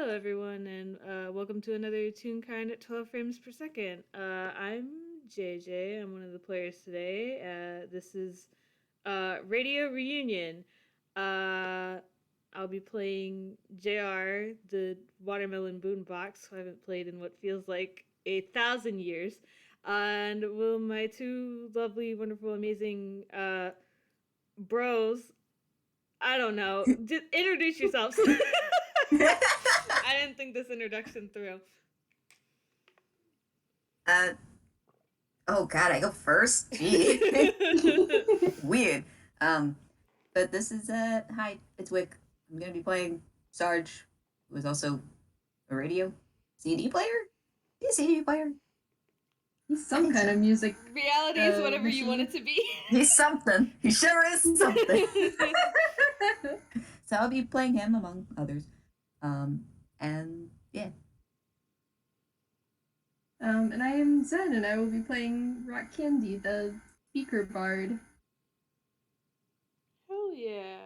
everyone, and welcome to another Toonkind at 12 frames per second. I'm JayJay. I'm one of the players today. This is Radio Reunion. Uh, I'll be playing JR, the Watermelon Boombox, who I haven't played in what feels like 1,000 years. And will my two lovely, wonderful, amazing bros, I don't know, just introduce yourselves. I didn't think this introduction through. Uh, oh god, I go first? Gee. Weird. But this is, hi, it's Wick. I'm gonna be playing Sarge, who is also a radio CD player? He's a CD player. He's some kind of music. Reality is whatever you want it to be. He's something. He sure is something. So I'll be playing him among others. And yeah. And I am Zen, and I will be playing Rock Candy, the speaker bard. Hell yeah.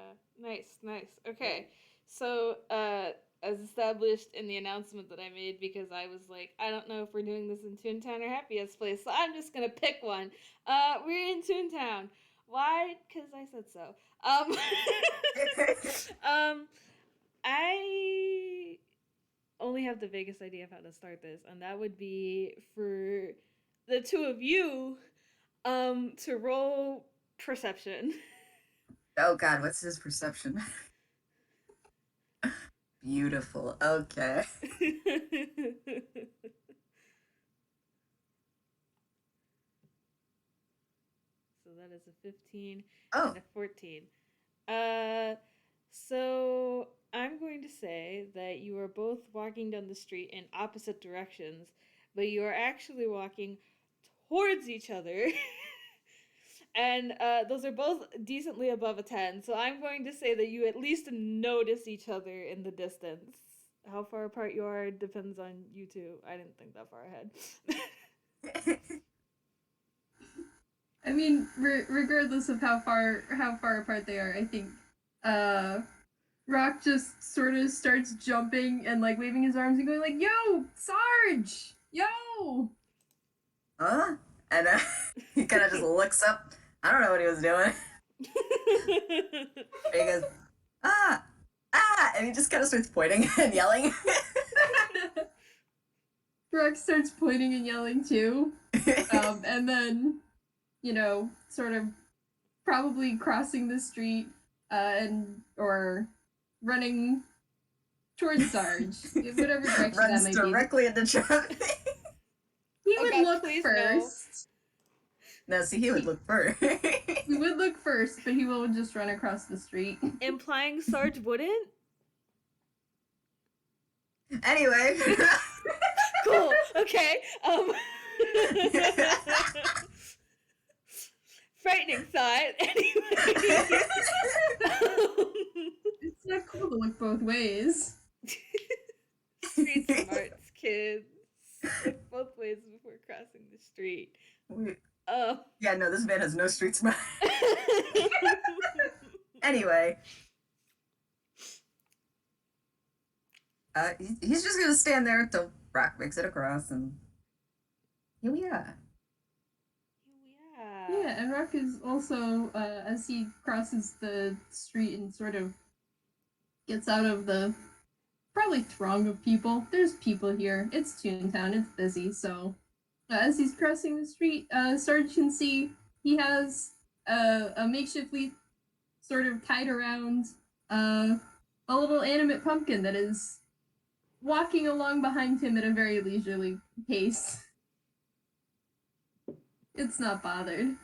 Nice. Okay. So, as established in the announcement that I made, because I was like, I don't know if we're doing this in Toontown or Happiest Place, so I'm just gonna pick one. We're in Toontown. Why? Because I said so. I only have the vaguest idea of how to start this, and that would be for the two of you to roll perception. Oh god, what's his perception? Beautiful. Okay. So that is a 15 Oh. and a 14. So I'm going to say that you are both walking down the street in opposite directions, but you are actually walking towards each other. And those are both decently above a 10. So I'm going to say that you at least notice each other in the distance. How far apart you are depends on you two. I didn't think that far ahead. I mean, regardless of how far apart they are, I think Rock just sort of starts jumping and like waving his arms and going like, "Yo, Sarge! Yo!" Huh? And he kind of just looks up. I don't know what he was doing. And he goes, ah, and he just kind of starts pointing and yelling. Rock starts pointing and yelling too, and then, sort of probably crossing the street or running towards Sarge, whatever direction runs that might directly into traffic. He would look first. No, see, he would look first. He would look first, but he will just run across the street. Implying Sarge wouldn't? Anyway. Cool. Okay. Frightening thought. Anyway. It's not cool to look both ways. Street smarts, kids. Look both ways before crossing the street. Oh. Yeah, no, this man has no street smart. Anyway. He's just gonna stand there until Rock makes it across, and here we are. Yeah, and Rock is also, as he crosses the street and sort of gets out of the probably throng of people. There's people here. It's Toontown. It's busy, so as he's crossing the street, Sarge can see he has a makeshift leaf sort of tied around a little animate pumpkin that is walking along behind him at a very leisurely pace. It's not bothered.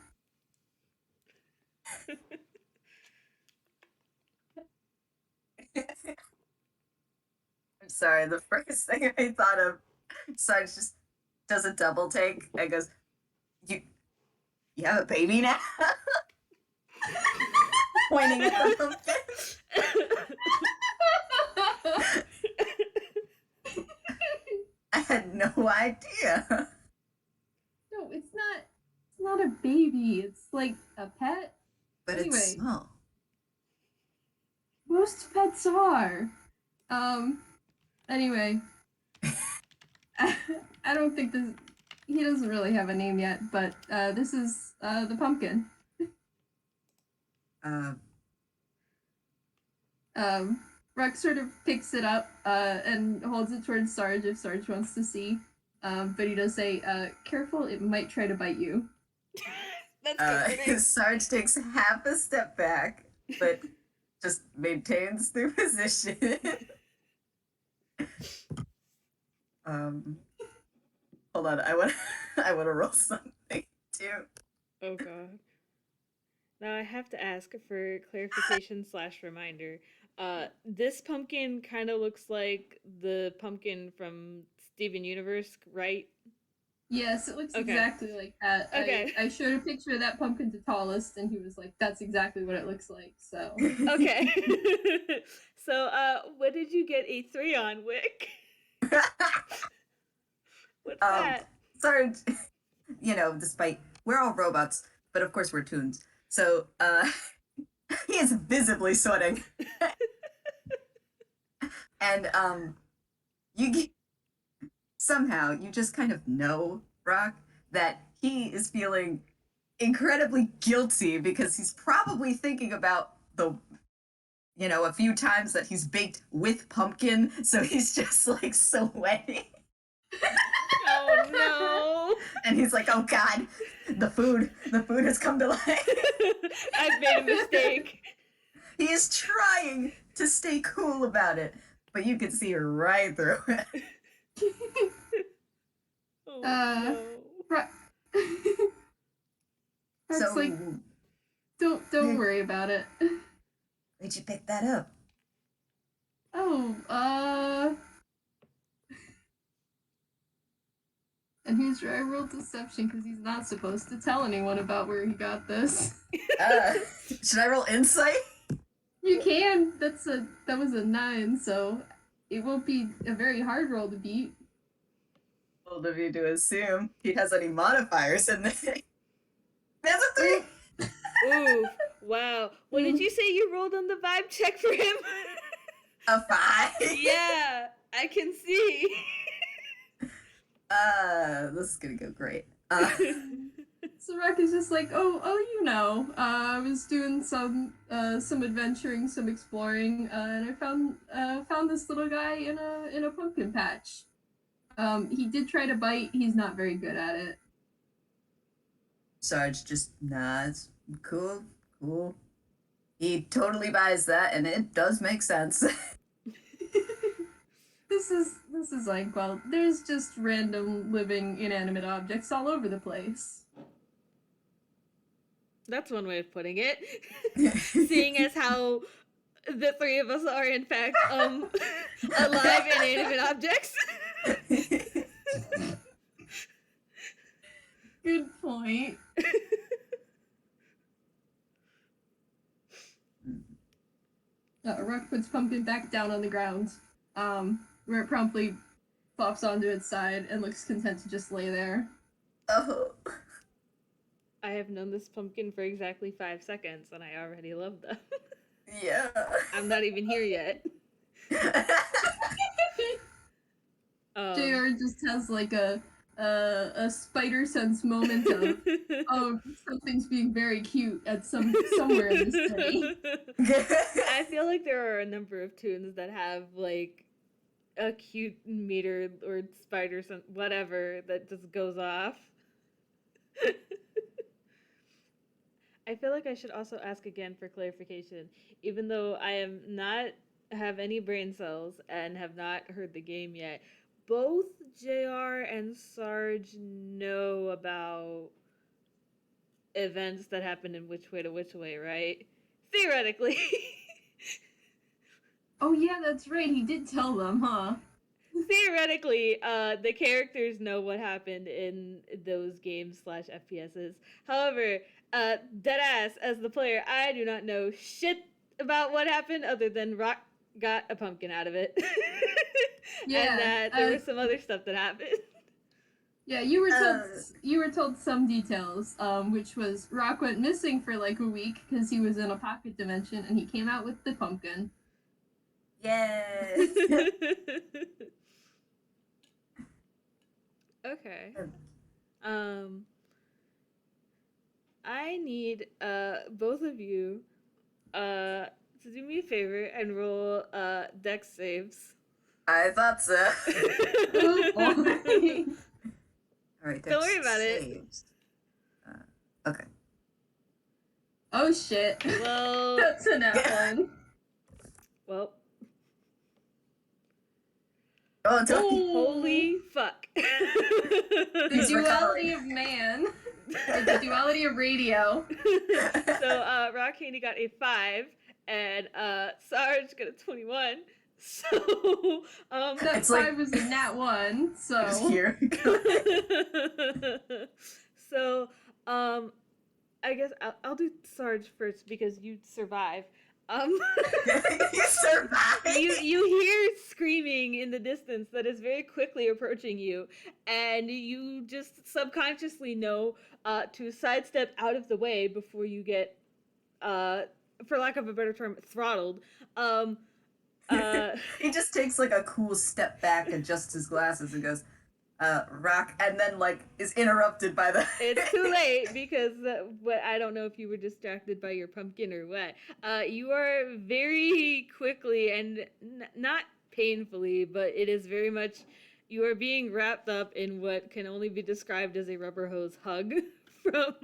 I'm sorry, the first thing I thought of, Sarge just does a double take and goes, You have a baby now? Pointing at the pumpkin. I had no idea. No, it's not a baby. It's like a pet. But anyway, it's small. Most pets are. Anyway, I don't think this. He doesn't really have a name yet, but this is the pumpkin. Rex sort of picks it up and holds it towards Sarge if Sarge wants to see. But he does say, careful, it might try to bite you. That's Sarge takes half a step back, but just maintains their position. Hold on, I want to roll something too. Oh god. Now I have to ask for clarification / reminder. This pumpkin kind of looks like the pumpkin from Steven Universe, right? Yes, it looks exactly like that. Okay. I showed a picture of that pumpkin to Tallest, and he was like, that's exactly what it looks like, so. Okay. So, what did you get a 3 on, Wick? What's that? Sarge, despite we're all robots, but of course we're Toons. So, he is visibly sweating. And somehow you just kind of know, Rock, that he is feeling incredibly guilty because he's probably thinking about a few times that he's baked with pumpkin, so he's just like sweating. Oh no! And he's like, "Oh God, the food has come to life. I've made a mistake." He is trying to stay cool about it, but you can see right through it. Oh no! That's like, don't worry about it. Where'd you pick that up? Oh, and here's where I rolled deception because he's not supposed to tell anyone about where he got this. Should I roll insight? You can. That was a 9, so it won't be a very hard roll to beat. Bold of you to assume he has any modifiers in there. That's a 3. Ooh, wow. What did you say you rolled on the vibe check for him? A 5. Yeah, I can see. This is gonna go great. So Rock is just like, I was doing some adventuring, some exploring, and I found this little guy in a pumpkin patch. He did try to bite. He's not very good at it. Sarge just nods. Cool. He totally buys that, and it does make sense. This is like, well, there's just random living inanimate objects all over the place. That's one way of putting it. Seeing as how the 3 of us are in fact alive inanimate objects. Good point. Rock puts Pumpkin back down on the ground, where it promptly flops onto its side and looks content to just lay there. Oh. I have known this pumpkin for exactly 5 seconds, and I already love them. Yeah. I'm not even here yet. JR just has like a spider sense moment of, oh, something's being very cute at somewhere in this city. I feel like there are a number of Toons that have like a cute meter or spider sense, whatever, that just goes off. I feel like I should also ask again for clarification, even though I am not have any brain cells and have not heard the game yet. Both JR and Sarge know about events that happen in Which Way to Which Way, right? Theoretically. Oh yeah, that's right. He did tell them, huh? Theoretically, the characters know what happened in those games / FPSs. However, deadass, as the player, I do not know shit about what happened other than Rock got a pumpkin out of it. Yeah, and that there was some other stuff that happened. Yeah, you were told some details, which was Rock went missing for like a week because he was in a pocket dimension, and he came out with the pumpkin. Yay! Okay. I need both of you to do me a favor and roll dex saves. I thought so. Oh boy. All right, Don't worry about saves. Okay. Oh shit. Well, That's a nat one. well, Oh, holy fuck. The He's duality recovering. of man. The duality of radio. So Rock Candy got a 5 and Sarge got a 21. So That It's 5 like- was a nat 1, Just so. here. So I guess I'll do Sarge first because you survive. You survived. You hear screaming in the distance that is very quickly approaching you, and you just subconsciously know to sidestep out of the way before you get, for lack of a better term, throttled. He just takes like a cool step back, adjusts his glasses, and goes, Rock, and then like is interrupted by the. It's too late because what I don't know if you were distracted by your pumpkin or what. You are very quickly and not painfully, but it is very much you are being wrapped up in what can only be described as a rubber hose hug from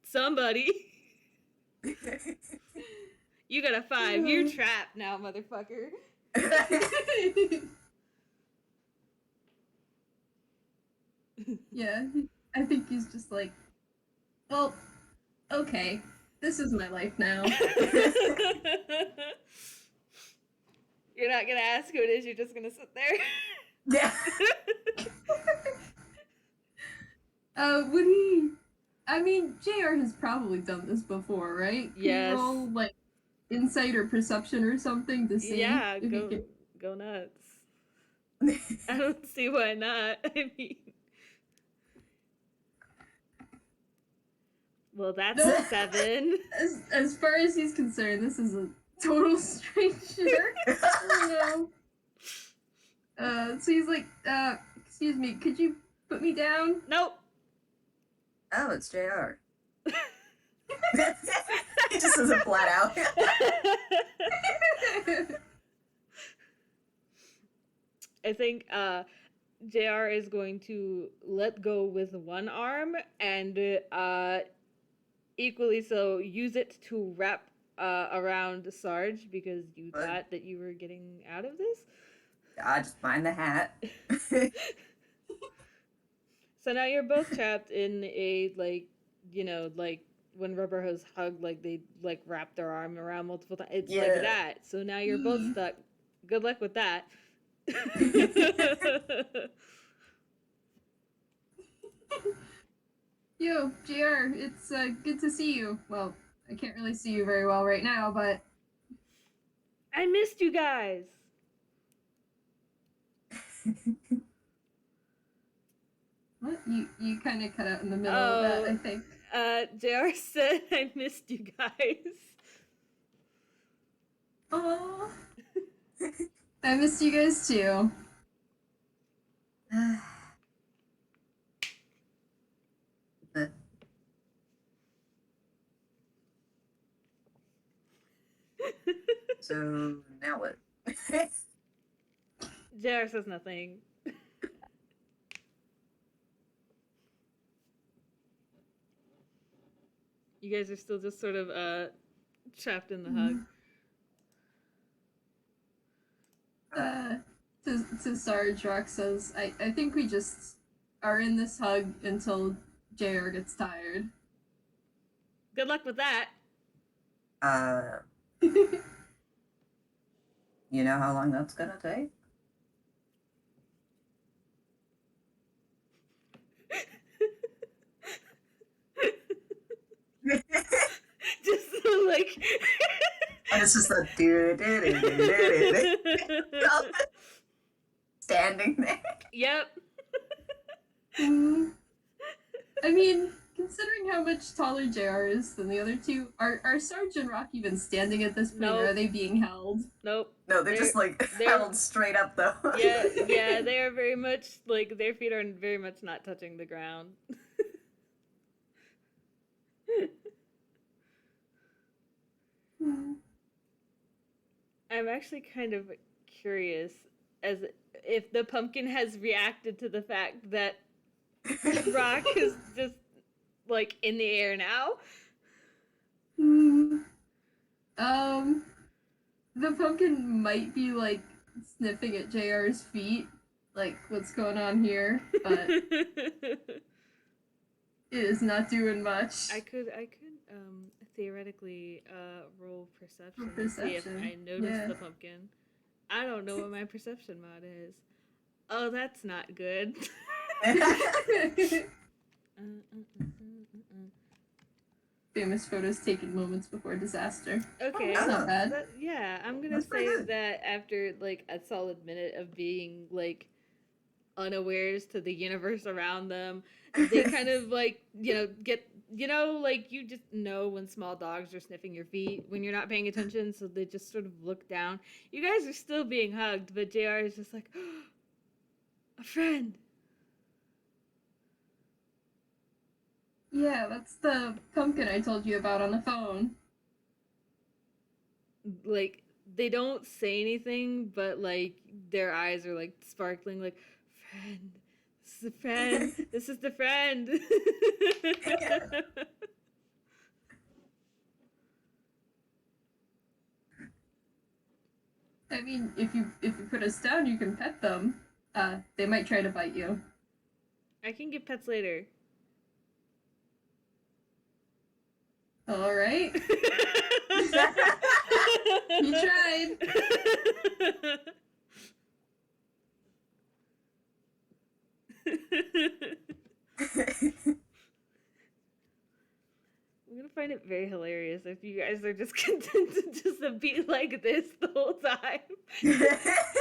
somebody. You got a 5. You're trapped now, motherfucker. Yeah, I think he's just like, well, okay, this is my life now. You're not gonna ask who it is, you're just gonna sit there. Yeah. Would he? I mean, JR has probably done this before, right? Can Yes. you roll like insight or perception or something to see? Yeah, if he can... go nuts. I don't see why not. I mean, well, that's a 7. As far as he's concerned, this is a total stranger. Oh, no. So he's like, excuse me, could you put me down? Nope. Oh, it's JR. He just says it flat out. I think JR is going to let go with one arm and equally so use it to wrap around Sarge because you What? thought that you were getting out of this. I just find the hat. So now you're both trapped in a, like, you know, like when rubber hose hug, like they like wrap their arm around multiple times. It's like Yeah. that. So now you're both stuck. Good luck with that. Yo, JR, it's good to see you. Well, I can't really see you very well right now, but I missed you guys. what? You kind of cut out in the middle of that, I think. JR said I missed you guys. Aww. I missed you guys too. So now what? JR says nothing. You guys are still just sort of trapped in the hug. To Sarge, Rock says, I think we just are in this hug until JR gets tired. Good luck with that. You know how long that's gonna take? Just like And it's just the standing there. Yep. I mean, considering how much taller JR is than the other two, are Sarge and Rock even standing at this point, Nope. or are they being held? Nope. No, they're just like held straight up though. Yeah, they are very much like their feet are very much not touching the ground. I'm actually kind of curious as if the pumpkin has reacted to the fact that Rock is just like in the air now. The pumpkin might be like sniffing at JR's feet, like what's going on here, but it is not doing much. I could theoretically roll perception Roll to see if perception, I notice yeah. the pumpkin. I don't know what my perception mod is. Oh, that's not good. Famous photos taken moments before disaster. Okay, That's not bad. Yeah, I'm gonna That's pretty say good. that after like a solid minute of being like unawares to the universe around them, they kind of like get like you just know when small dogs are sniffing your feet when you're not paying attention, so they just sort of look down. You guys are still being hugged, but JR is just like a friend. Yeah, that's the pumpkin I told you about on the phone. Like they don't say anything, but like their eyes are like sparkling, like friend. This is a friend. This is the friend. I mean, if you put us down, you can pet them. They might try to bite you. I can get pets later. All right. You tried. I'm gonna find it very hilarious if you guys are just content to just be like this the whole time.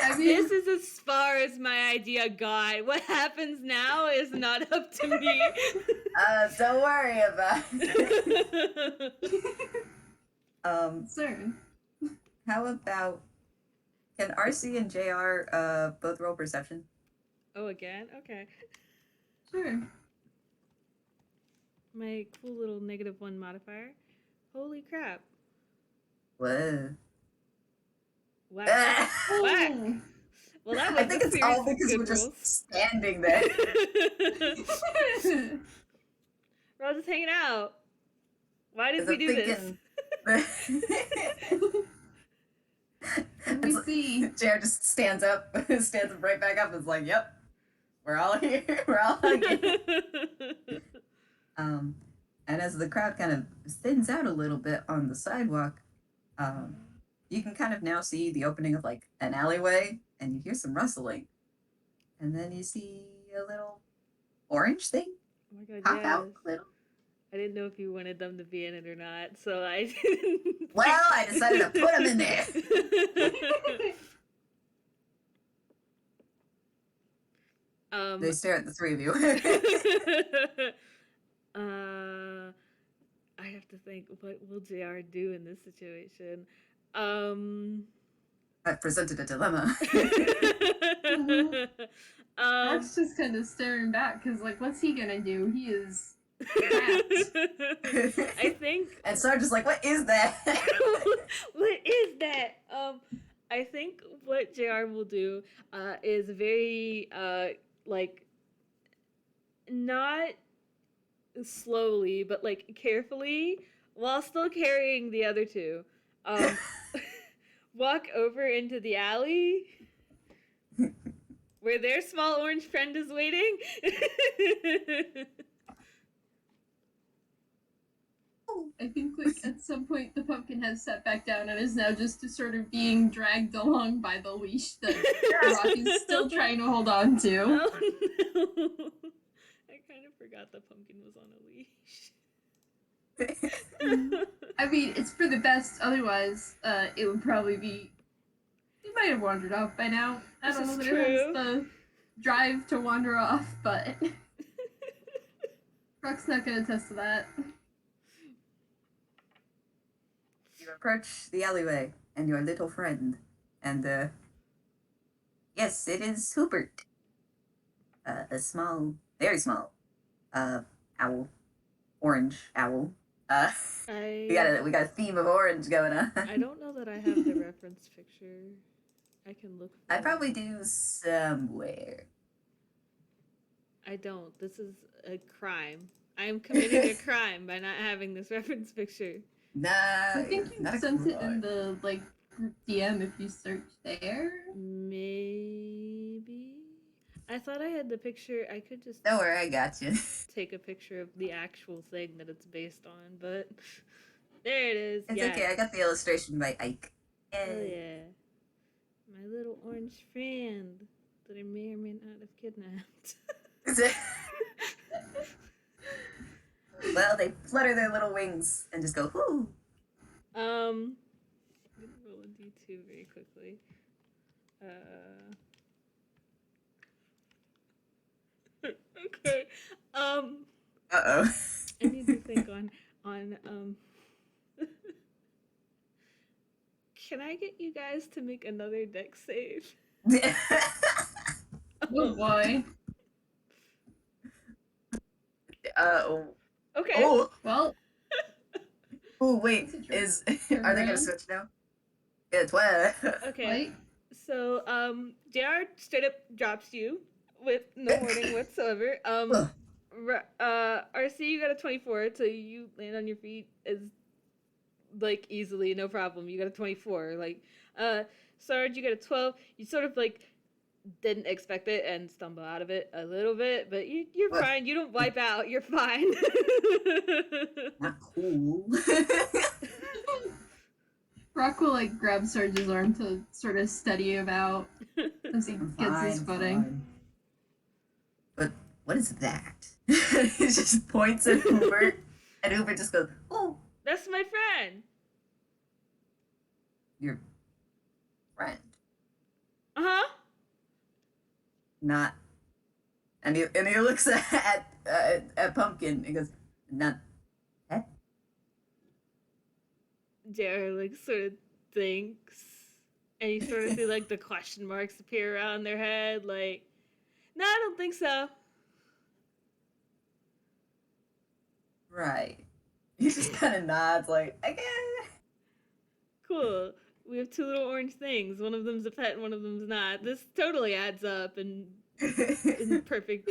I mean, This is as far as my idea got. What happens now is not up to me. Don't worry about it. Sir. How about, can RC and JR both roll perception? Oh, again? Okay. Sure. My cool little -1 modifier. Holy crap. Whoa. Wow. Oh. Whack. Well, that was I think a it's series all of because good we're rolls. just standing there. We're all just hanging out. Why did we do this? Let me see. JR just stands up right back up and is like, yep, we're all here. We're all here. And as the crowd kind of thins out a little bit on the sidewalk, you can kind of now see the opening of like an alleyway, and you hear some rustling, and then you see a little orange thing Oh my god, pop yes. out a little. I didn't know if you wanted them to be in it or not, so I didn't. Well, I decided to put them in there. They stare at the three of you. I have to think, what will JR do in this situation? I've presented a dilemma. Mark's just kind of staring back because, like, what's he gonna do? He is trapped. I think. And Sarge is like, what is that? What is that? I think what JR will do is very like not slowly but like carefully while still carrying the other two walk over into the alley where their small orange friend is waiting. I think, like, at some point the pumpkin has sat back down and is now just sort of being dragged along by the leash that Rock is still trying to hold on to. Oh no! I kind of forgot the pumpkin was on a leash. I mean, it's for the best. Otherwise, it would probably be. He might have wandered off by now. I don't know that it has the drive to wander off, but Rock's not gonna attest to that. You approach the alleyway and your little friend, and yes, it is Hoobert, a small, very small, owl, orange owl. We got a theme of orange going on. I don't know that I have the reference picture. I can look for I it. probably do somewhere. I don't. This is a crime. I am committing a crime by not having this reference picture. Nah, I think you not sent a it in the group DM if you search there. Maybe. I thought I had the picture. I could just Don't worry, I got you. take a picture of the actual thing that it's based on, but there it is. It's yeah. okay. I got the illustration by Ike. Oh yeah. My little orange friend that I may or may not have kidnapped. Well, they flutter their little wings and just go, whoo. I'm gonna roll a d2 very quickly. Okay. Uh-oh. I need to think on Can I get you guys to make another deck save? Oh boy. Okay. Oh. Well. Oh, wait. Are they gonna switch now? Yeah, 12. Okay. Right? So, JR straight up drops you with no warning whatsoever. RC, you got a 24, so you land on your feet as like easily, no problem. You got a 24. Like, Sarge, you got a 12. You sort of like didn't expect it and stumble out of it a little bit, but you're fine. You don't wipe out. You're fine. Not cool. Rock will like grab Sarge's arm to sort of steady him out as he gets his footing. Fine. But what is that? He just points at Hoobert, and Hoobert just goes, "Oh, that's my friend." Your friend? Uh-huh. Not. And he looks at Pumpkin and goes, "Not pet." Jared like sort of thinks, and you sort of see like the question marks appear around their head, like, no, I don't think so. Right. He just kind of nods, like, I guess. Cool. We have two little orange things. One of them's a pet and one of them's not. This totally adds up in perfect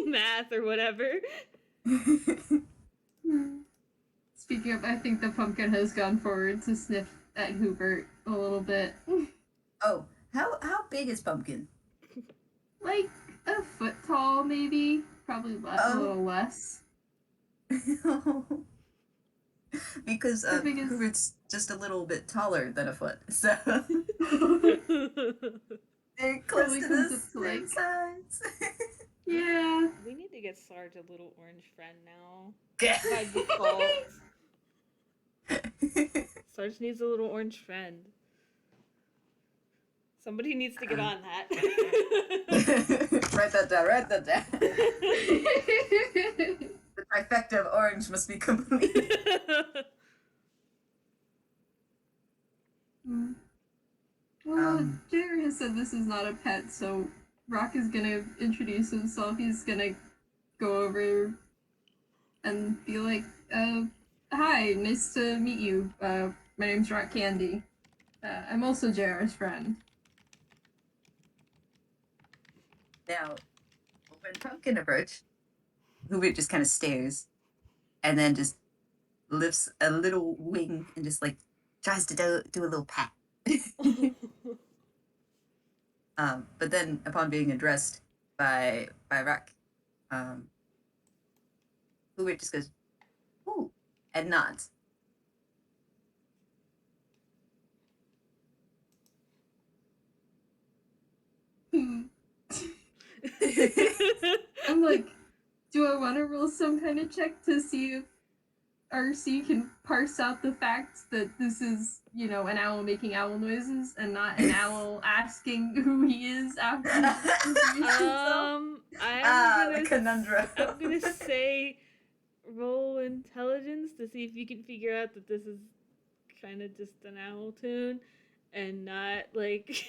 math or whatever. Speaking of, I think the pumpkin has gone forward to sniff at Hoobert a little bit. Oh, how big is Pumpkin? Like a foot tall, maybe. Probably a little less. Because Hoovert's just a little bit taller than a foot, so they're close to the same size. Yeah. We need to get Sarge a little orange friend now. Yeah. By default. Sarge needs a little orange friend. Somebody needs to get on that. Write that down. The trifecta of orange must be complete. Well, Jared has said this is not a pet, so Rock is gonna introduce himself. He's gonna go over and be like, hi, nice to meet you. My name's Rock Candy. I'm also JR's friend. Now, when Pumpkin approached, Hoobert just kind of stares, and then just lifts a little wing and just like tries to do a little pat. But then, upon being addressed by Rock, Hoobert just goes, "Ooh," and nods. I'm like, do I want to roll some kind of check to see if RC can parse out the fact that this is, an owl making owl noises and not an owl asking who he is after The conundrum. I'm gonna say roll intelligence to see if you can figure out that this is kind of just an owl tune and not like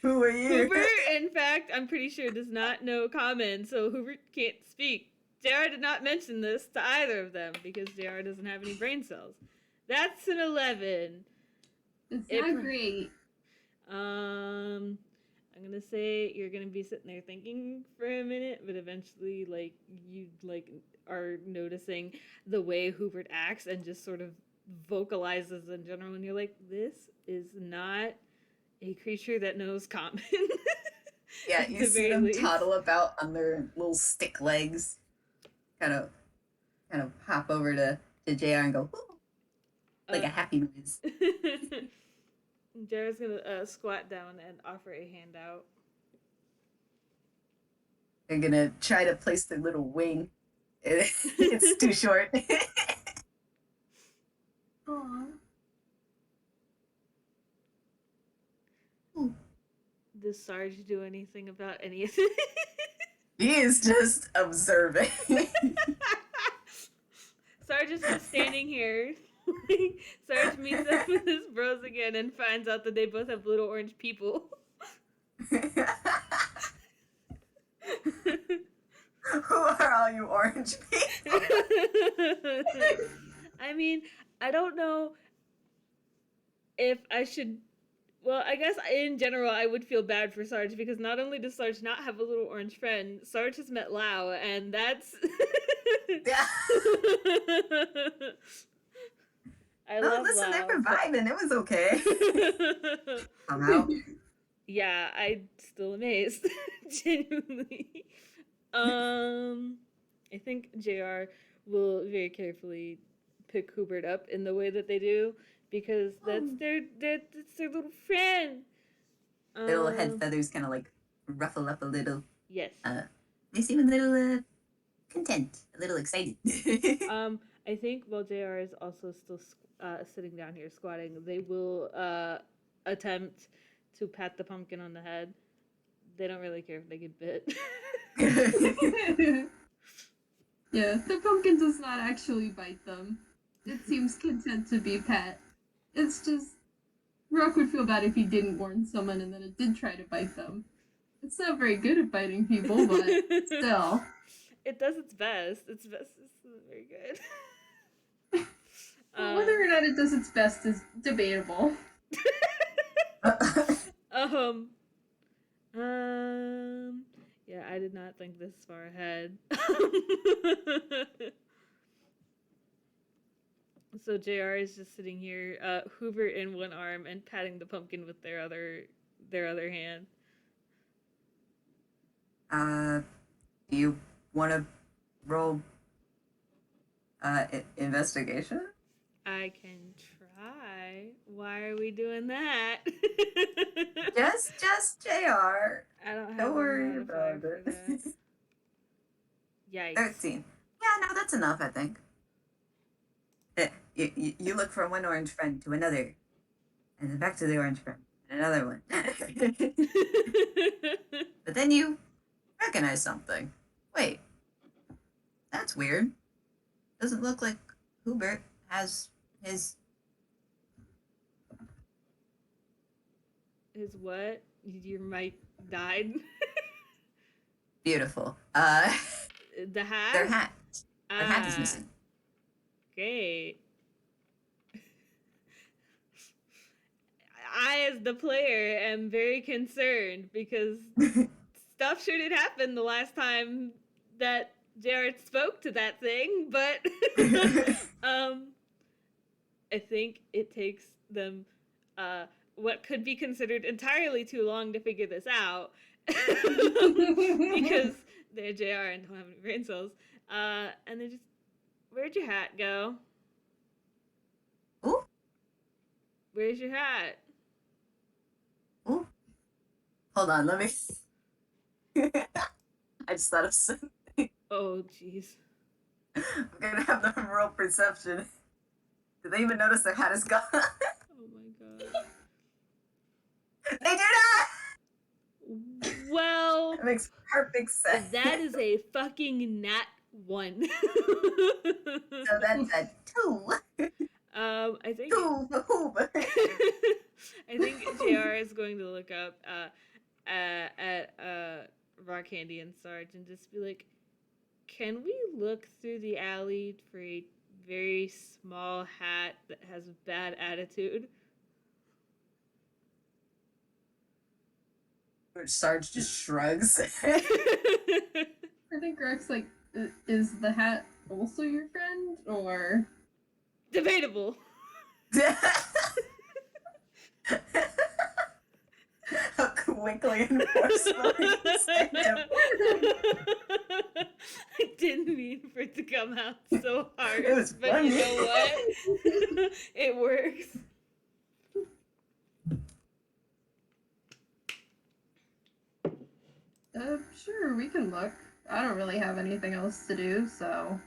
Who are you? Hoobert, in fact, I'm pretty sure does not know common, so Hoobert can't speak. JR did not mention this to either of them because JR doesn't have any brain cells. That's an 11. It's not great. I'm gonna say you're gonna be sitting there thinking for a minute, but eventually, like, you like are noticing the way Hoobert acts and just sort of vocalizes in general, and you're like, this is not a creature that knows common. Yeah, you see them toddle about on their little stick legs, kind of hop over to JR and go, ooh, like a happy noise. JR's gonna squat down and offer a handout. They're gonna try to place their little wing. It's too short. Aww. Does Sarge do anything about any of it? He is just observing. Sarge is just standing here. Sarge meets up with his bros again and finds out that they both have little orange people. Who are all you orange people? I mean, I don't know if I should. Well, I guess in general I would feel bad for Sarge because not only does Sarge not have a little orange friend, Sarge has met Lau, and that's. Yeah. I love listen, Lau, they were vibing. It was okay. Somehow. Yeah, I'm still amazed. Genuinely. I think JR will very carefully pick Hoobert up in the way that they do because that's their little friend. Their little head feathers kind of like ruffle up a little. Yes. They seem a little content, a little excited. I think while JR is also still sitting down here squatting, they will attempt to pat the pumpkin on the head. They don't really care if they get bit. Yeah, the pumpkin does not actually bite them. It seems content to be pet. It's just Rock would feel bad if he didn't warn someone and then it did try to bite them. It's not very good at biting people, but still. It does its best. Its best is very good. Well, whether or not it does its best is debatable. Yeah, I did not think this far ahead. So JR is just sitting here, Hoobert in one arm and patting the pumpkin with their other hand. Do you want to roll investigation? I can try. Why are we doing that? just JR. I don't have Don't a worry modifier about for it. that. Yikes. 13. Yeah, no, that's enough, I think. You look from one orange friend to another, and then back to the orange friend, and another one. But then you recognize something. Wait, that's weird. Doesn't look like Hoobert has his... His what? Your mic died? Beautiful. The hat? Their hat. Their hat is missing. Great. I, as the player, am very concerned because stuff sure did happen the last time that Jared spoke to that thing, but I think it takes them what could be considered entirely too long to figure this out because they're JR and don't have any brain cells. And they just, where'd your hat go? Ooh. Where's your hat? Ooh. Hold on, let me... I just thought of something. Oh, jeez. I'm gonna have them roll perception. Did they even notice their hat is gone? Oh my god. They do not! Well, That makes perfect sense. that is a fucking nat 1. So that's a 2. I think 2 for Hoobert. I think JR is going to look up at Rock Candy and Sarge and just be like, can we look through the alley for a very small hat that has a bad attitude? Sarge just shrugs. I think Rex, like, is the hat also your friend, or? Debatable. How quickly and forcefully you said him. I didn't mean for it to come out so hard. It was but funny. You know what? It works. Sure, we can look. I don't really have anything else to do, so.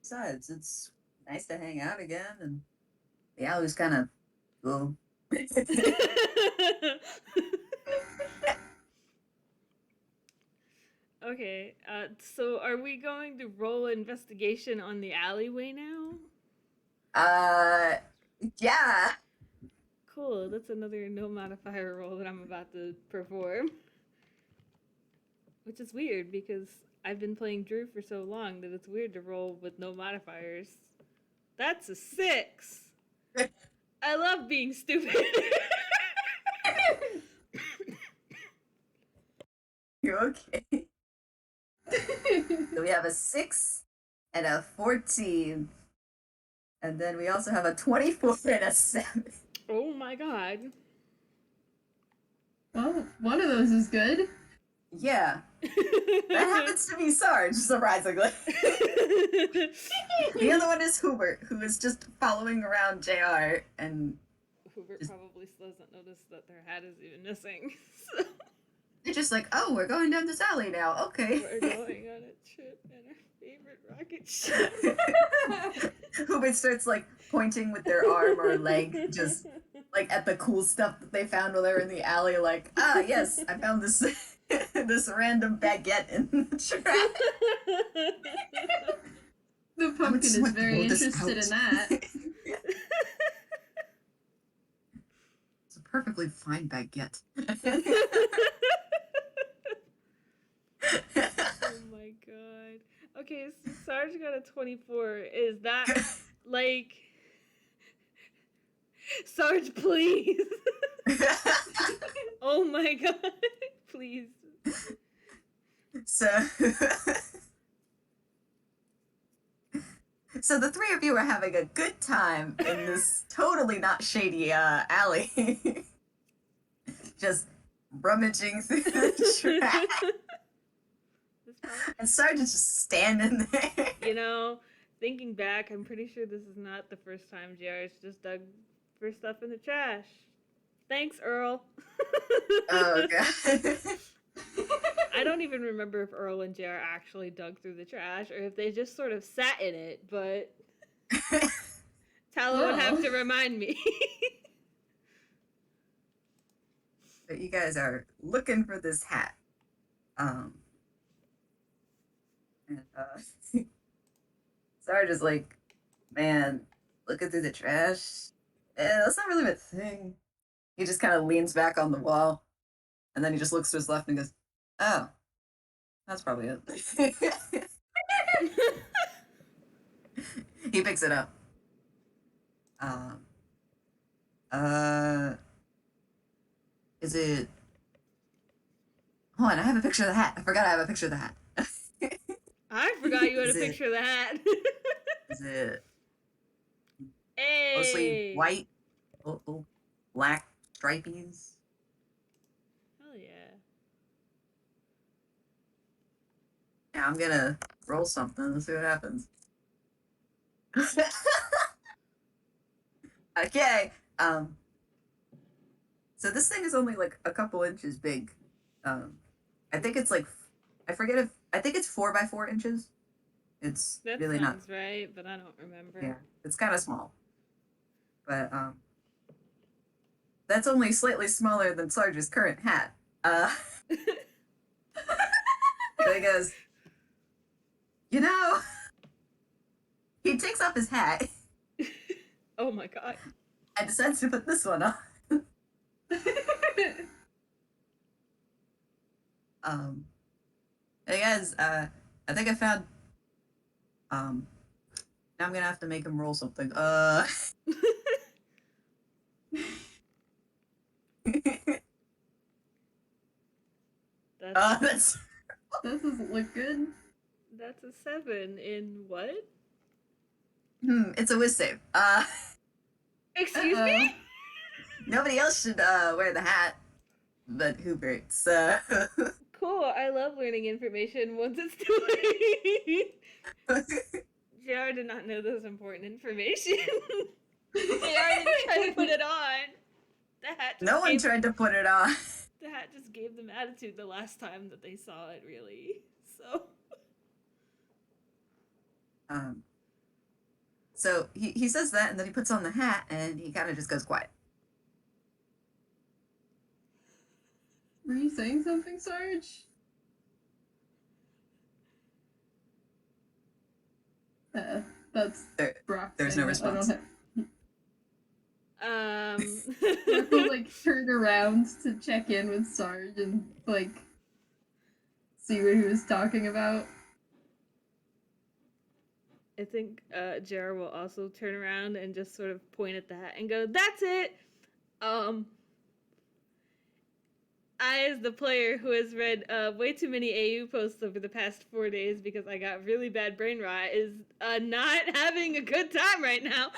Besides, it's nice to hang out again, and the alley's kind of cool. Okay, so are we going to roll investigation on the alleyway now? Yeah. Cool, that's another no modifier roll that I'm about to perform. Which is weird because I've been playing Drew for so long that it's weird to roll with no modifiers. That's a 6. I love being stupid. You okay? So we have a 6 and a 14. And then we also have a 24 and a 7. Oh my god. Well, one of those is good. Yeah. That happens to be Sarge, surprisingly. The other one is Hoobert, who is just following around JR, and Hoobert just, probably still doesn't notice that their hat is even missing. So. They're just like, oh, we're going down this alley now. Okay. We're going on a trip in our favorite rocket ship. Hoobert starts like pointing with their arm or leg, just like at the cool stuff that they found while they were in the alley. Like, ah, yes, I found this this random baguette in the trash. The pumpkin is very interested in that. It's a perfectly fine baguette. Oh my god. Okay, so Sarge got a 24. Is that like Sarge, please? Oh my god. Please. So So the three of you are having a good time in this totally not shady alley. Just rummaging through the trash. And Sarge is just standing there. You know, thinking back, I'm pretty sure this is not the first time JR's just dug for stuff in the trash. Thanks, Earl. Oh, God. I don't even remember if Earl and JR actually dug through the trash or if they just sort of sat in it, but Tala would have to remind me. But you guys are looking for this hat. And Sarge is like, man, looking through the trash. That's not really my thing. He just kind of leans back on the wall, and then he just looks to his left and goes, oh, that's probably it. He picks it up. Is it... Hold on, I have a picture of the hat. I forgot I have a picture of the hat. I forgot you had a picture of the hat. Is it Hey! mostly white, little black stripies? Hell yeah. Yeah, I'm gonna roll something. Let's see what happens. Okay. So this thing is only like a couple inches big. I think it's like, I think it's 4 by 4 inches. It's That really not. sounds right, but I don't remember. Yeah, it's kind of small. But that's only slightly smaller than Sarge's current hat. So he goes, You know, he takes off his hat Oh my god. and decides to put this one on. Hey guys, I think I found, now I'm gonna have to make him roll something. That's, This doesn't look good. That's a 7 in what? it's a whiz save. Excuse Uh-oh. me? Nobody else should, wear the hat, but Hoobert, so. Cool, I love learning information once it's too late. JR did not know this important information. JR didn't try to put it on. The hat just No one gave, tried to put it on. the hat just gave them attitude the last time that they saw it, really. So. So he says that, and then he puts on the hat, and he kind of just goes quiet. Were you saying something, Sarge? That's Brock. There's saying no that. I don't response. Brock will like turn around to check in with Sarge and like see what he was talking about. I think JR will also turn around and just sort of point at the hat and go, "That's it." I, as the player who has read way too many AU posts over the past 4 days because I got really bad brain rot, is not having a good time right now.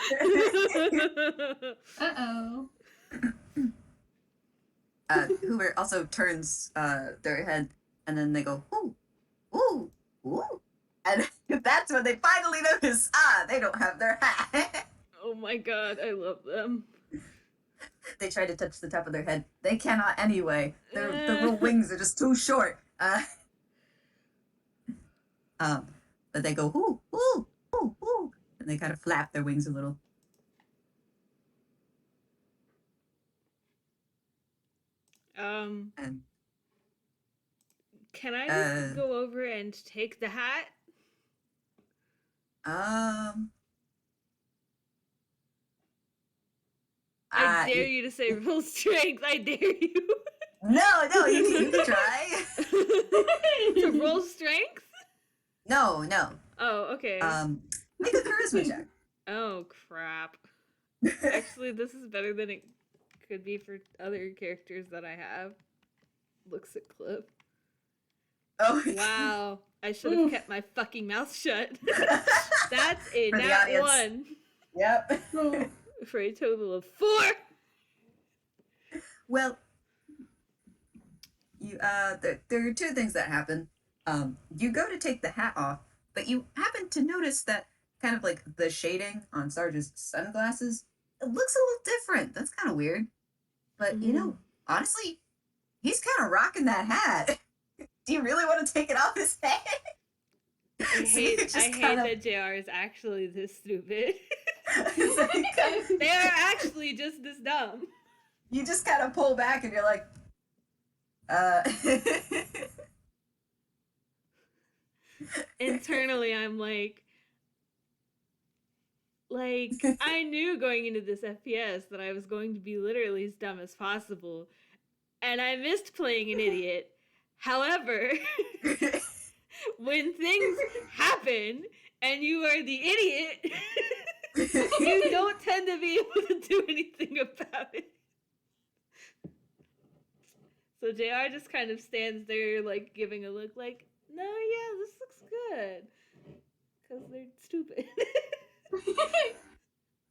Uh-oh. Hoover also turns their head, and then they go, ooh, ooh, ooh. And that's when they finally notice, they don't have their hat. Oh my god, I love them. They try to touch the top of their head. They cannot anyway. Their little wings are just too short. But they go, ooh, ooh, ooh, ooh. And they kind of flap their wings a little. And can I just go over and take the hat? I dare you to say roll strength. I dare you. No, you can try. To roll strength? No. Oh, okay. Make a charisma check. Oh, crap. Actually, this is better than it could be for other characters that I have. Looks at Cliff. Oh. Wow. I should have kept my fucking mouth shut. That's a For the nat audience. 1. Yep. For a total of 4. Well, you there are two things that happen. You go to take the hat off, but you happen to notice that kind of like the shading on Sarge's sunglasses, it looks a little different. That's kind of weird. But you know, honestly, he's kind of rocking that hat. Do you really want to take it off his head? I hate that JR is actually this stupid. They are actually just this dumb. You just kind of pull back and you're like, Internally, I'm like, I knew going into this FPS that I was going to be literally as dumb as possible, and I missed playing an idiot. However, when things happen and you are the idiot, you don't tend to be able to do anything about it. So JR just kind of stands there, like, giving a look like, no, yeah, this looks good. Because they're stupid.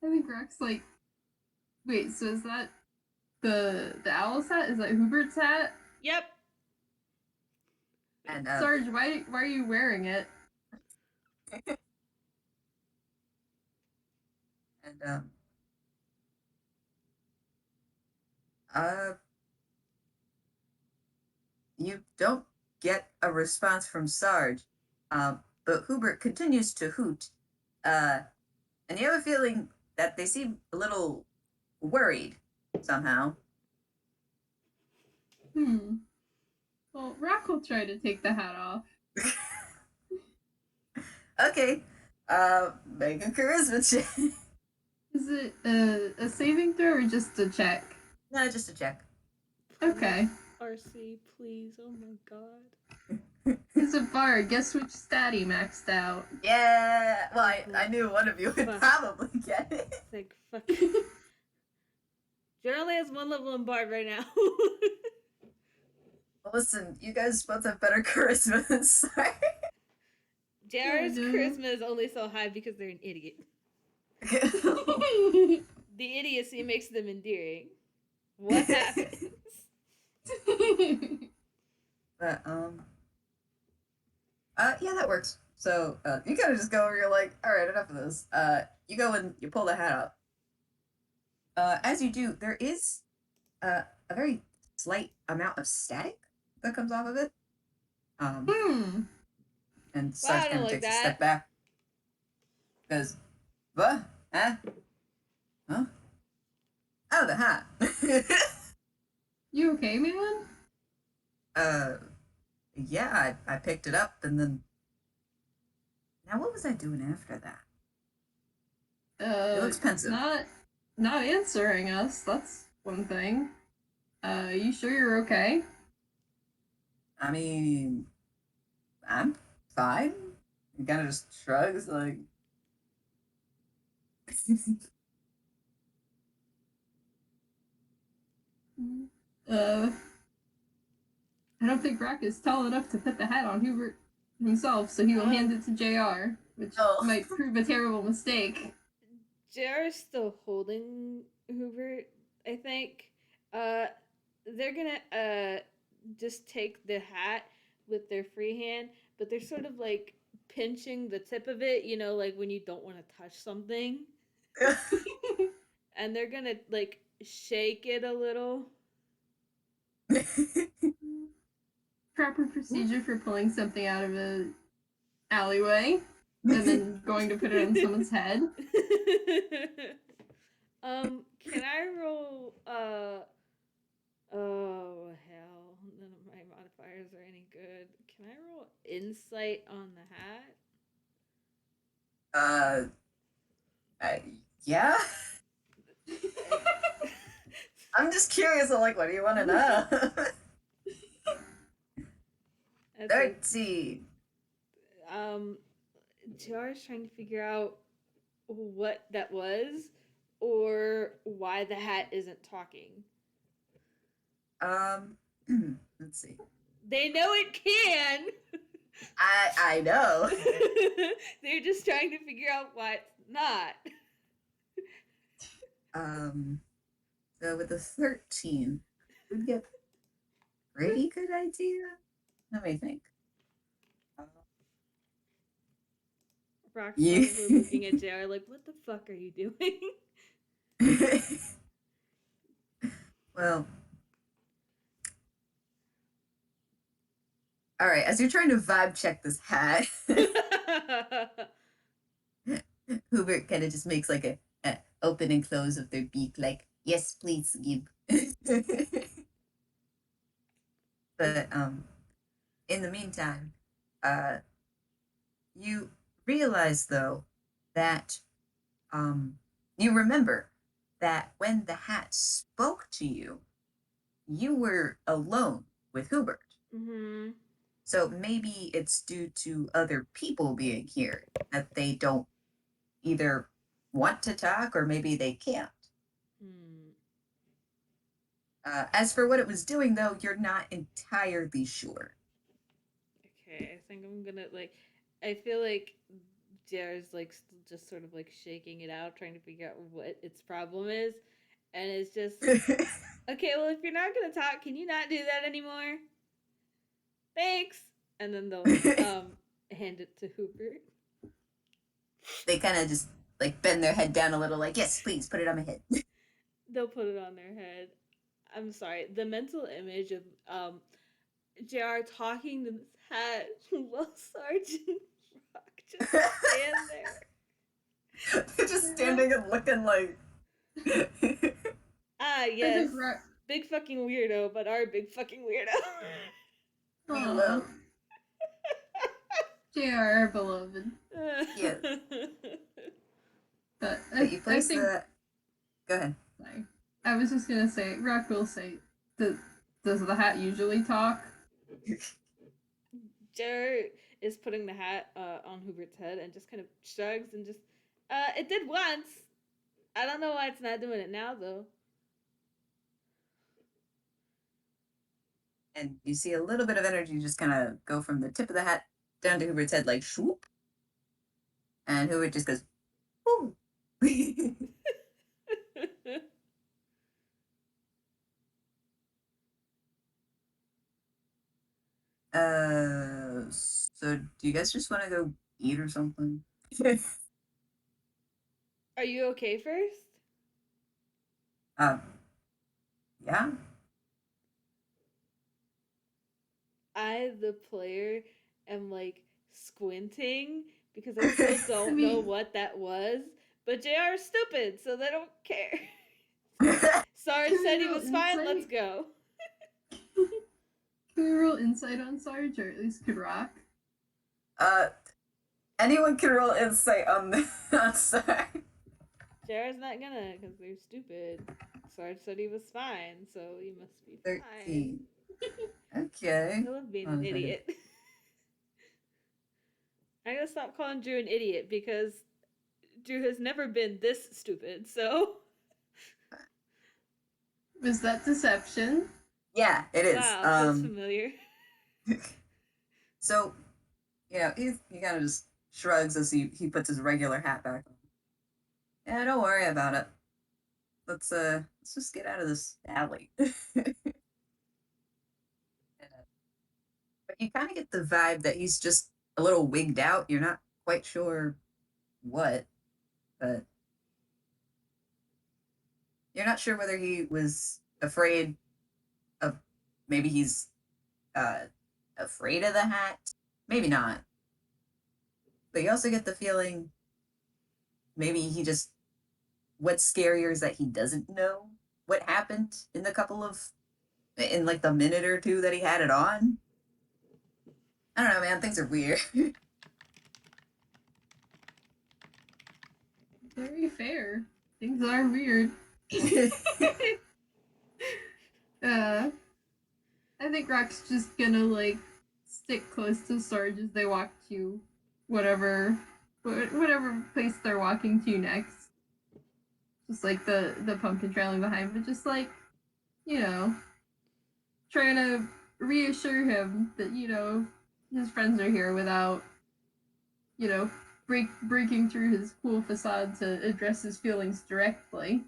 I think Rock's like, wait, so is that the owl's hat? Is that Hoobert's hat? Yep. And Sarge, why are you wearing it? And you don't get a response from Sarge, but Hoobert continues to hoot, and you have a feeling that they seem a little worried somehow. Well, Rock will try to take the hat off. Okay. Make a charisma check. Is it a saving throw or just a check? No, just a check. Okay. RC, please. Oh my god. He's a bard. Guess which stat he maxed out? Yeah. Well, I knew one of you would Fuck. probably get it. It's like, fuck. Jared only has 1 level in Bard right now. Well, listen, you guys both have better charisma than Sarge. Jared's Oh, no. charisma is only so high because they're an idiot. The idiocy makes them endearing. What happens? But yeah, that works. So you kind of just go over. You're like, all right, enough of this. You go and you pull the hat out. As you do, there is a very slight amount of static that comes off of it. And Sarge I don't kind of like takes a that. step back. Goes, what? Huh? Huh? Oh, the hat. You okay, man? Yeah, I picked it up and then. Now, what was I doing after that? It looks pensive. Not answering us. That's one thing. You sure you're okay? I mean, I'm fine. He kind of just shrugs, like. I don't think Rock is tall enough to put the hat on Hoobert himself, so he will hand it to JR, which might prove a terrible mistake. JR is still holding Hoobert, I think. They're gonna just take the hat with their free hand, but they're sort of like pinching the tip of it, you know, like when you don't want to touch something. And they're gonna like shake it a little. Proper procedure for pulling something out of an alleyway and then going to put it on someone's head. Can I roll oh hell, none of my modifiers are any good. Can I roll insight on the hat? Yeah. I'm just curious. I'm like, what do you want to know? 13. JR's trying to figure out what that was or why the hat isn't talking. Let's see. They know it can. I know. They're just trying to figure out why it's not. So with the 13, we'd get pretty good idea. Let me think. Rock's probably looking at JR like, what the fuck are you doing? Well, all right, as you're trying to vibe check this hat, Hoobert kind of just makes like a open and close of their beak, like, yes, please, give. But in the meantime, you realize though that you remember that when the hat spoke to you, you were alone with Hoobert. Mm-hmm. So maybe it's due to other people being here that they don't either want to talk or maybe they can't. As for what it was doing, though, you're not entirely sure. Okay, I think I'm gonna like. I feel like JR's like just sort of like shaking it out, trying to figure out what its problem is, and it's just okay. Well, if you're not gonna talk, can you not do that anymore? Thanks. And then they'll hand it to Hoobert. They kind of just like bend their head down a little, like, yes, please put it on my head. They'll put it on their head. I'm sorry. The mental image of JR talking to this hat while Sergeant Rock just stand there. They're just standing and looking like. Yes. Big fucking weirdo, but our big fucking weirdo. JR beloved. Yeah. But But you I place think. the. Go ahead. Sorry. I was just gonna say, Rock will say, does the hat usually talk? Jared is putting the hat on Hoovert's head and just kind of shrugs and just, it did once. I don't know why it's not doing it now, though. And you see a little bit of energy just kind of go from the tip of the hat down to Hubert's head, like swoop. And Hubert just goes, whoo. So do you guys just want to go eat or something? Are you okay first? um, yeah. I, the player, am like squinting because I still don't know what that was. But JR is stupid, so they don't care. Sarge said he was fine, let's go. Can we roll insight on Sarge, or at least could Rock? Anyone can roll insight on the on Sarge. JR's not gonna, because they're stupid. Sarge said he was fine, so he must be 13. fine. Okay. I love being an idiot. I gotta stop calling Drew an idiot because Drew has never been this stupid, so. Was that deception? Yeah, it is. Wow, that's familiar. So, he kind of just shrugs as he puts his regular hat back on. Yeah, don't worry about it. Let's just get out of this alley. But you kind of get the vibe that he's just a little wigged out. You're not quite sure what, but you're not sure whether he was afraid of, maybe he's afraid of the hat, maybe not. But you also get the feeling maybe he just, what's scarier is that he doesn't know what happened in like the minute or two that he had it on. I don't know, man. Things are weird. Very fair. Things are weird. I think Rock's just gonna like stick close to Sarge as they walk to whatever place they're walking to next. Just like the pumpkin trailing behind, but just like, trying to reassure him that, his friends are here without, breaking through his cool facade to address his feelings directly.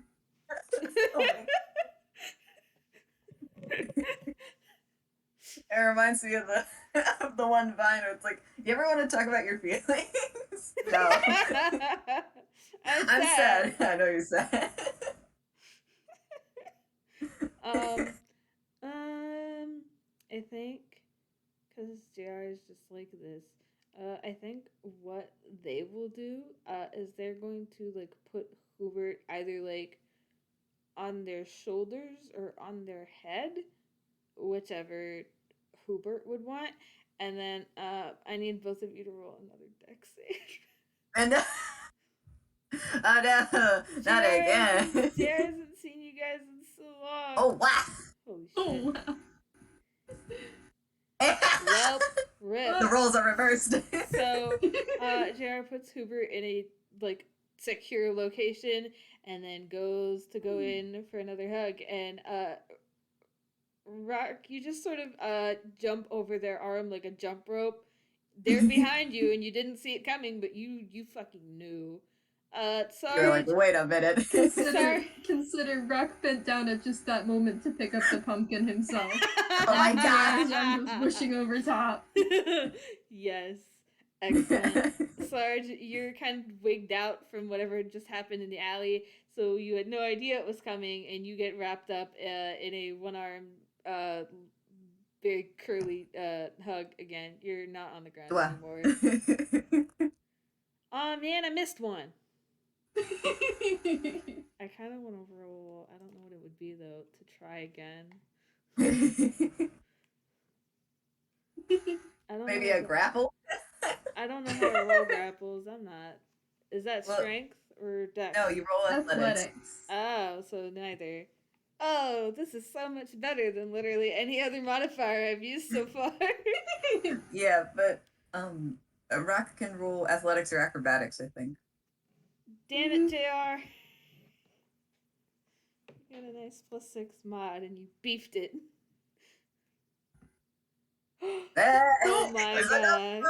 It reminds me of the one Vine where it's like, you ever want to talk about your feelings? No. I'm sad. I know you're sad. I think because JR is just like this. I think what they will do is they're going to like put Hoobert either like on their shoulders or on their head, whichever Hoobert would want. And then I need both of you to roll another dex save. And oh no, not again. JR hasn't seen you guys in so long. Oh wow. Holy shit. Oh wow. Well, rip. The roles are reversed. So, JR puts Hoobert in a like secure location, and then goes to go in for another hug. And Rock, you just sort of jump over their arm like a jump rope. They're behind you, and you didn't see it coming, but you fucking knew. Sarge, You're like, wait a minute. Consider Rock bent down at just that moment to pick up the pumpkin himself. Oh my god! His arm goes whooshing over top. Yes, excellent. Sarge, you're kind of wigged out from whatever just happened in the alley, so you had no idea it was coming, and you get wrapped up in a one-arm, very curly hug again. You're not on the ground anymore. Oh man, I missed one. I kind of want to roll. I don't know what it would be though to try again. Maybe a grapple. I don't know how to roll grapples. I'm not. Is that Well, strength or dex? No, you roll athletics. Oh, so neither. Oh, this is so much better than literally any other modifier I've used so far. Yeah, but a rock can roll athletics or acrobatics, I think. Damn it, JR. You got a nice +6 mod and you beefed it. Oh my god.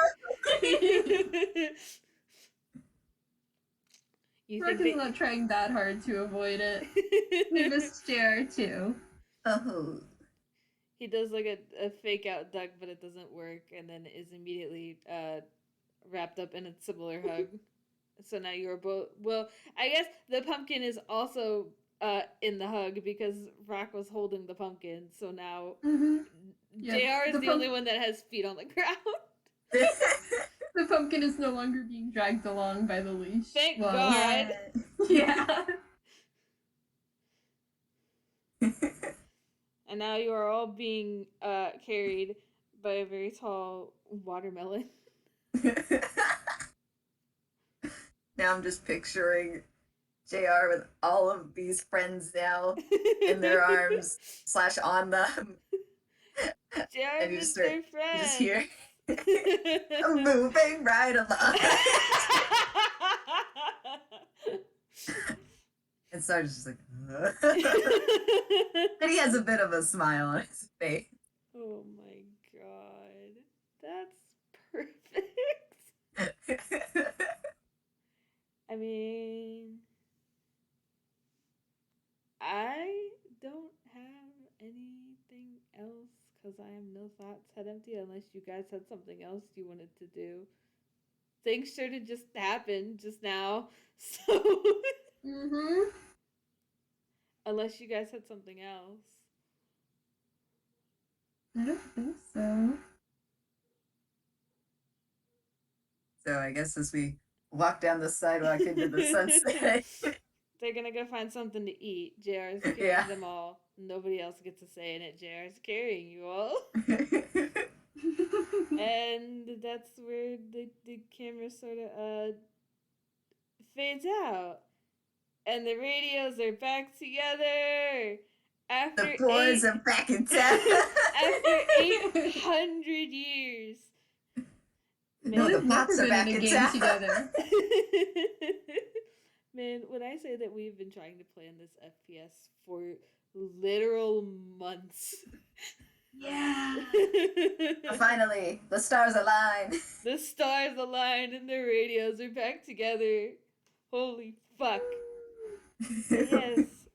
You Rock think is not trying that hard to avoid it. We missed JR too. Oh. He does like a fake out duck, but it doesn't work, and then is immediately wrapped up in a similar hug. So now you're both. Well, I guess the pumpkin is also in the hug because Rock was holding the pumpkin. So now JR is the only one that has feet on the ground. The pumpkin is no longer being dragged along by the leash. Thank God. Yeah. And now you are all being carried by a very tall watermelon. Now I'm just picturing JR with all of these friends now in their arms / on them. JR and is their friend. You just hear I'm moving right along. And Sarge's just like, and he has a bit of a smile on his face. Oh my god. That's perfect. I mean, I don't have anything else because I have no thoughts head empty unless you guys had something else you wanted to do. Things sort of just happened just now, so unless you guys had something else. I don't think so. So I guess as we walk down the sidewalk into the sunset, they're gonna go find something to eat. JR is carrying them all. Nobody else gets to say in it. JR is carrying you all. And that's where the camera sort of fades out. And the radios are back together. After the boys are back in town. After 800 years. No, the pops are back in town. Together. Man, when I say that we've been trying to plan this FPS for literal months. Yeah. Finally, the stars aligned. The stars aligned and the radios are back together. Holy fuck. Yes.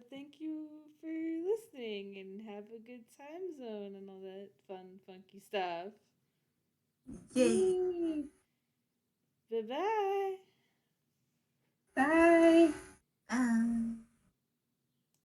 Thank you for listening and have a good time zone and all that fun, funky stuff. Yay. Bye-bye. Bye.